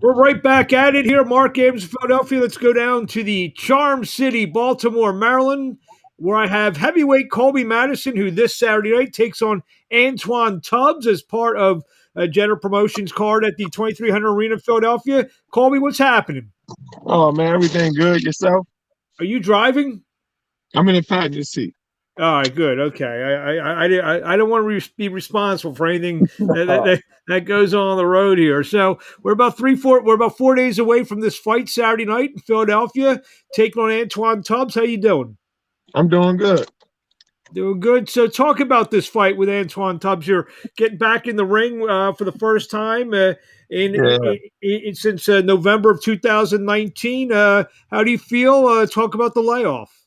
We're right back at it here. Mark Ames, Philadelphia. Let's go down to the Charm City, Baltimore, Maryland, where I have heavyweight Colby Madison, who this Saturday night takes on Antoine Tubbs as part of a Jenner Promotions card at the 2300 Arena in Philadelphia. Colby, what's happening? Oh man, everything good? Yourself? Are you driving? I'm in the passenger seat. All right, good. Okay, I don't want to be responsible for anything that goes on the road here. So we're about 4 days away from this fight Saturday night in Philadelphia, taking on Antoine Tubbs. How you doing? I'm doing good. Doing good. So talk about this fight with Antoine Tubbs. You're getting back in the ring for the first time Yeah. since November of 2019. How do you feel? Talk about the layoff.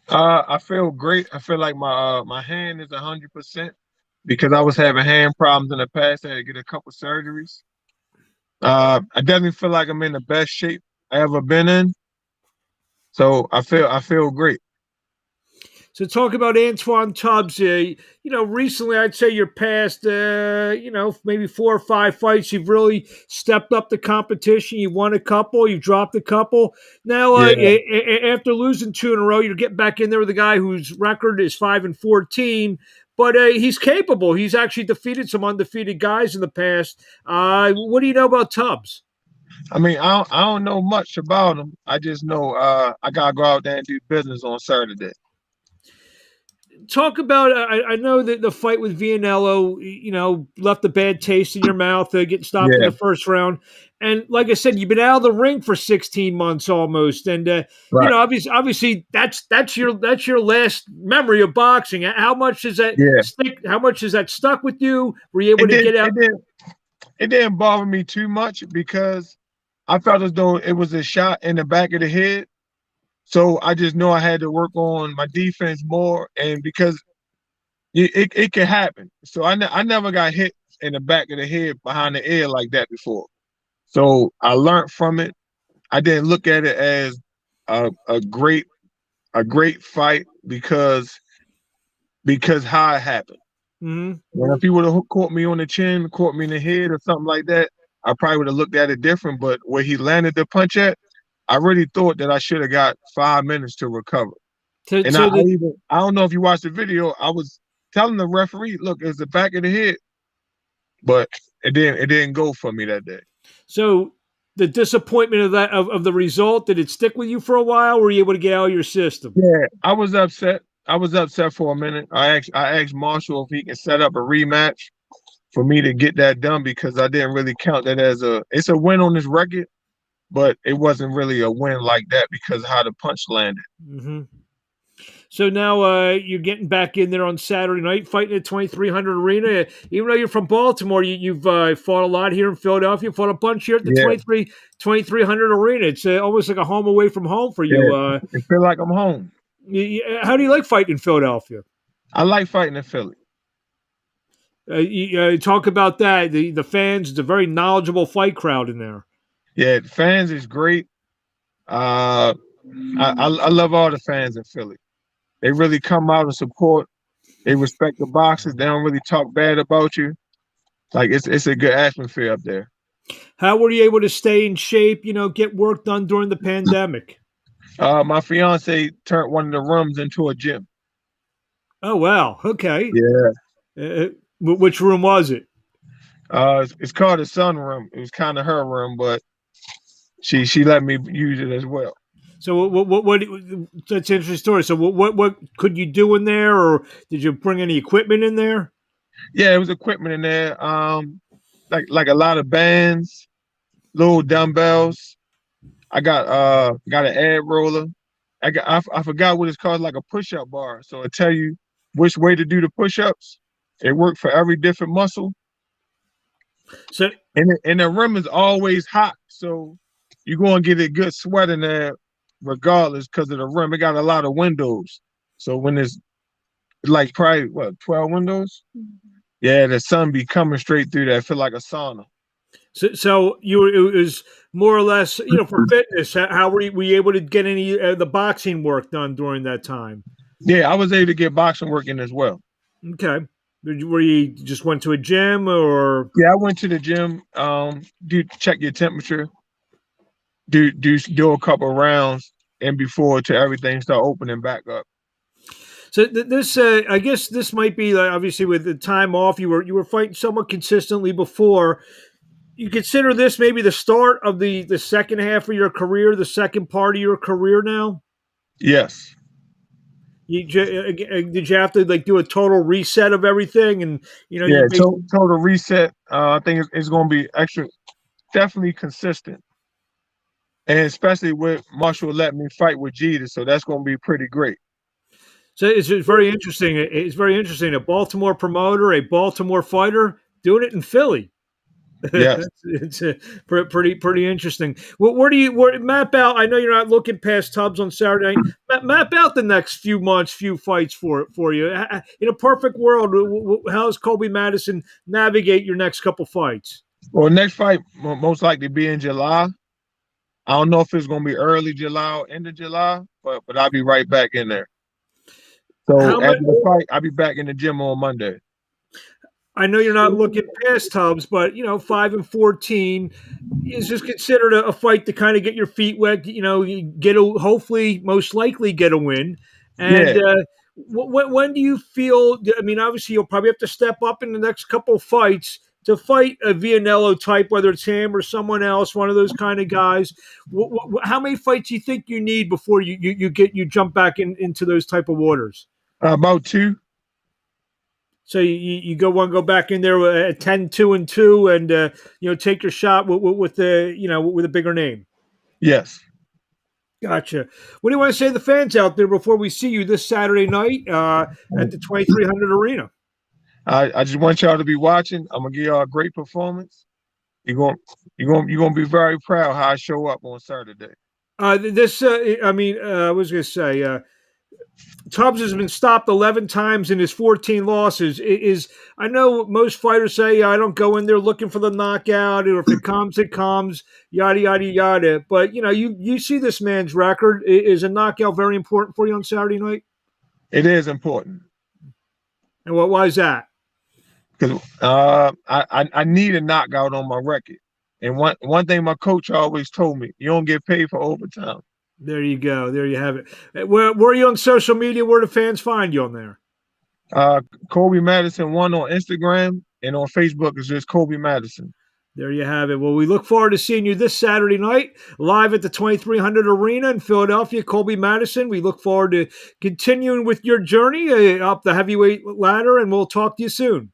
I feel great. I feel like my hand is 100% because I was having hand problems in the past. I had to get a couple surgeries. I definitely feel like I'm in the best shape I ever been in. So I feel great. So talk about Antoine Tubbs. Recently I'd say your past, maybe 4 or 5 fights, you've really stepped up the competition. You've won a couple, you've dropped a couple. Now, Yeah. after losing two in a row, you're getting back in there with a guy whose record is 5-14. But he's capable. He's actually defeated some undefeated guys in the past. What do you know about Tubbs? I mean, I don't know much about him. I just know I gotta go out there and do business on Saturday. Talk about I know that the fight with Vianello, left a bad taste in your mouth, getting stopped in Yeah. the first round. And like I said, you've been out of the ring for 16 months almost, and Right. obviously that's your last memory of boxing. How much does that Yeah. stick? How much has that stuck with you? Were you able It to did. get out? It didn't bother me too much because I felt as though it was a shot in the back of the head. So I just know I had to work on my defense more, and because it can happen. So I never got hit in the back of the head behind the ear like that before. So I learned from it. I didn't look at it as a great fight because how it happened. Mhm. And if he would have caught me on the chin, caught me in the head or something like that, I probably would have looked at it different. But where he landed the punch at, I really thought that I should have got 5 minutes to recover. To, And I, to I the even I don't know if you watched the video. I was telling the referee, look, it's the back of the head, but it didn't go for me that day. so the disappointment of that of the result, did it stick with you for a while? Were you able to get out of your system? Yeah, I was upset. I was upset for a minute. I asked Marshall if he can set up a rematch for me to get that done because I didn't really count that as it's a win on this record, but it wasn't really a win like that because of how the punch landed. Hmm. So now you're getting back in there on Saturday night, fighting at 2300 Arena. Even though you're from Baltimore, you've fought a lot here in Philadelphia. Fought a bunch here at the Yeah, 2300 Arena. It's almost like a home away from home for you. yeah. I feel like I'm home. How do you like fighting in Philadelphia? I like fighting in Philly. Talk about that. The fans, it's a very knowledgeable fight crowd in there. Yeah, the fans is great. Uh, I love all the fans in Philly. They really come out and support. They respect the boxers. They don't really talk bad about you. Like it's a good atmosphere up there. How were you able to stay in shape? Get work done during the pandemic. My fiance turned one of the rooms into a gym. Oh wow. Okay. Yeah. Uh, which room was it? It's called the Sun Room. It was kind of her room, but she let me use it as well. So what that's an interesting story. So what could you do in there, or did you bring any equipment in there? Yeah, it was equipment in there. Like a lot of bands, little dumbbells. I got an ad roller. I forgot what it's called, like a push up bar. So it tell you which way to do the push ups. It worked for every different muscle. So And the rim is always hot, so you're gonna get a good sweat in there, regardless, because of the rim. It got a lot of windows, so when it's like probably what 12 windows, yeah, the sun be coming straight through there. I feel like a sauna. so it was more or less for fitness. How were you able to get any the boxing work done during that time? Yeah, I was able to get boxing work in as well. Okay. Where you just went to a gym or? Yeah, I went to the gym. Do check your temperature. Do a couple rounds and before to everything start opening back up. So this, I guess, this might be like, obviously with the time off. You were fighting somewhat consistently before. You consider this maybe the start of the second half of your career, the second part of your career now. Yes. Did you have to like do a total reset of everything, and you Yeah. basically. Total reset. I think it's going to be extra, definitely consistent, and especially with Marshall let me fight with Jeter, so that's going to be pretty great. So it's very interesting. It's very interesting. A Baltimore promoter, a Baltimore fighter, doing it in Philly. Yes. It's pretty interesting. Where do you map out? I know you're not looking past Tubbs on Saturday night. Map out the next few months, few fights for you. In a perfect world, how does Colby Madison navigate your next couple fights? Well, next fight will most likely be in July. I don't know if it's going to be early July or end of July, but I'll be right back in there. So How much? after the fight, I'll be back in the gym on Monday. I know you're not looking past Tubbs, but 5-14 is just considered a fight to kind of get your feet wet. You get hopefully, most likely, get a win. And Yeah. when do you feel? I mean, obviously, you'll probably have to step up in the next couple of fights to fight a Vianello type, whether it's him or someone else, one of those kind of guys. How many fights do you think you need before you jump back into those type of waters? About two. So go back in there at 10-2-2, and take your shot with the with a bigger name. Yes. Gotcha. What do you want to say to the fans out there before we see you this Saturday night at the 2300 Arena? I just want y'all to be watching. I'm gonna give y'all a great performance. You're gonna be very proud how I show up on Saturday. I was going to say, Tubbs has been stopped 11 times in his 14 losses. I know most fighters say I don't go in there looking for the knockout, or if it comes, it comes, yada yada yada. But you see this man's record. Is a knockout very important for you on Saturday night? It is important And why is that? because I need a knockout on my record. And one thing my coach always told me, you don't get paid for overtime. There you go. There you have it. Where are you on social media? Where do fans find you on there? Uh, Colby Madison one on Instagram and on Facebook is just Colby Madison. There you have it. Well, we look forward to seeing you this Saturday night live at the 2300 Arena in Philadelphia. Colby Madison, we look forward to continuing with your journey up the heavyweight ladder, and we'll talk to you soon.